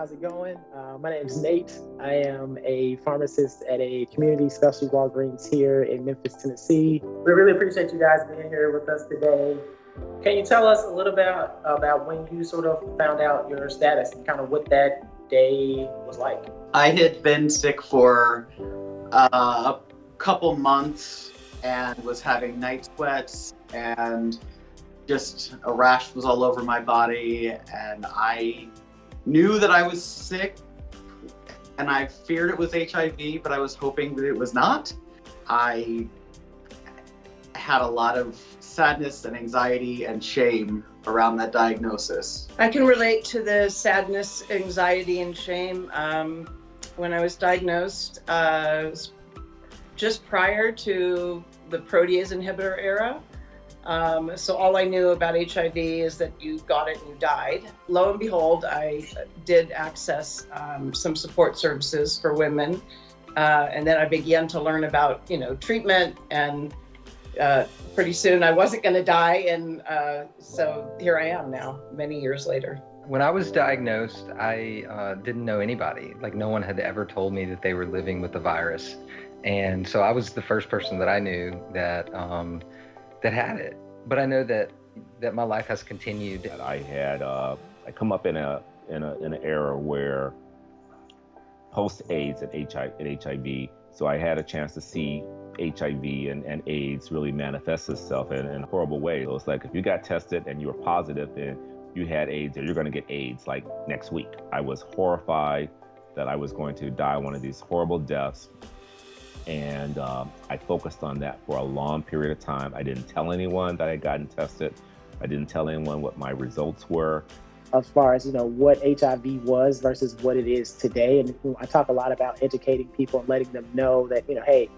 How's it going? My name is Nate. I am a pharmacist at a community specialty Walgreens here in Memphis, Tennessee. We really appreciate you guys being here with us today. Can you tell us a little bit about when you sort of found out your status and kind of what that day was like? I had been sick for a couple months and was having night sweats, and just a rash was all over my body, and I knew that I was sick and I feared it was HIV, but I was hoping that it was not. I had a lot of sadness and anxiety and shame around that diagnosis. I can relate to the sadness, anxiety, and shame. When I was diagnosed, just prior to the protease inhibitor era. So all I knew about HIV is that you got it and you died. Lo and behold, I did access some support services for women. And then I began to learn about, treatment, and pretty soon I wasn't going to die. And so here I am now, many years later. When I was diagnosed, I didn't know anybody. Like, no one had ever told me that they were living with the virus. And so I was the first person that I knew that had it. But I know that my life has continued. I had I come up in an era where post-AIDS and HIV, so I had a chance to see HIV and AIDS really manifest itself in a horrible way. It was like, if you got tested and you were positive, then you had AIDS, or you're going to get AIDS like next week. I was horrified that I was going to die one of these horrible deaths. And I focused on that for a long period of time. I didn't tell anyone that I had gotten tested. I didn't tell anyone what my results were. As far as, what HIV was versus what it is today. And I talk a lot about educating people and letting them know that, hey,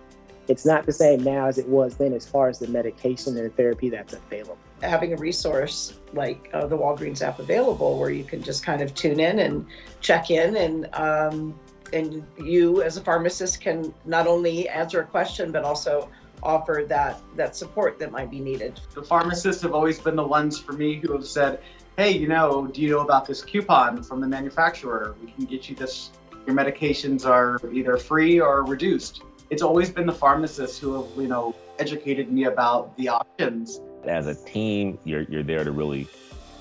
it's not the same now as it was then as far as the medication and the therapy that's available. Having a resource like the Walgreens app available, where you can just kind of tune in and check in, and you as a pharmacist can not only answer a question, but also offer that support that might be needed. The pharmacists have always been the ones for me who have said, hey, do you know about this coupon from the manufacturer? We can get you this. Your medications are either free or reduced. It's always been the pharmacists who have, educated me about the options. As a team, you're there to really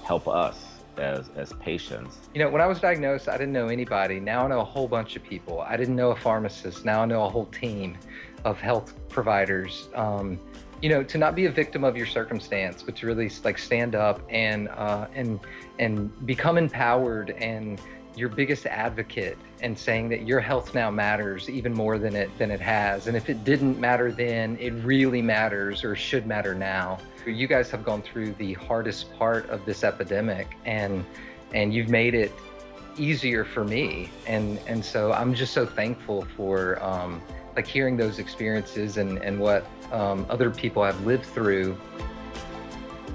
help us as patients. When I was diagnosed, I didn't know anybody. Now I know a whole bunch of people. I didn't know a pharmacist. Now I know a whole team of health providers. To not be a victim of your circumstance, but to really stand up and become empowered and your biggest advocate, and saying that your health now matters even more than it has. And if it didn't matter then, it really matters, or should matter now. You guys have gone through the hardest part of this epidemic, and you've made it easier for me. And so I'm just so thankful for hearing those experiences and what other people have lived through.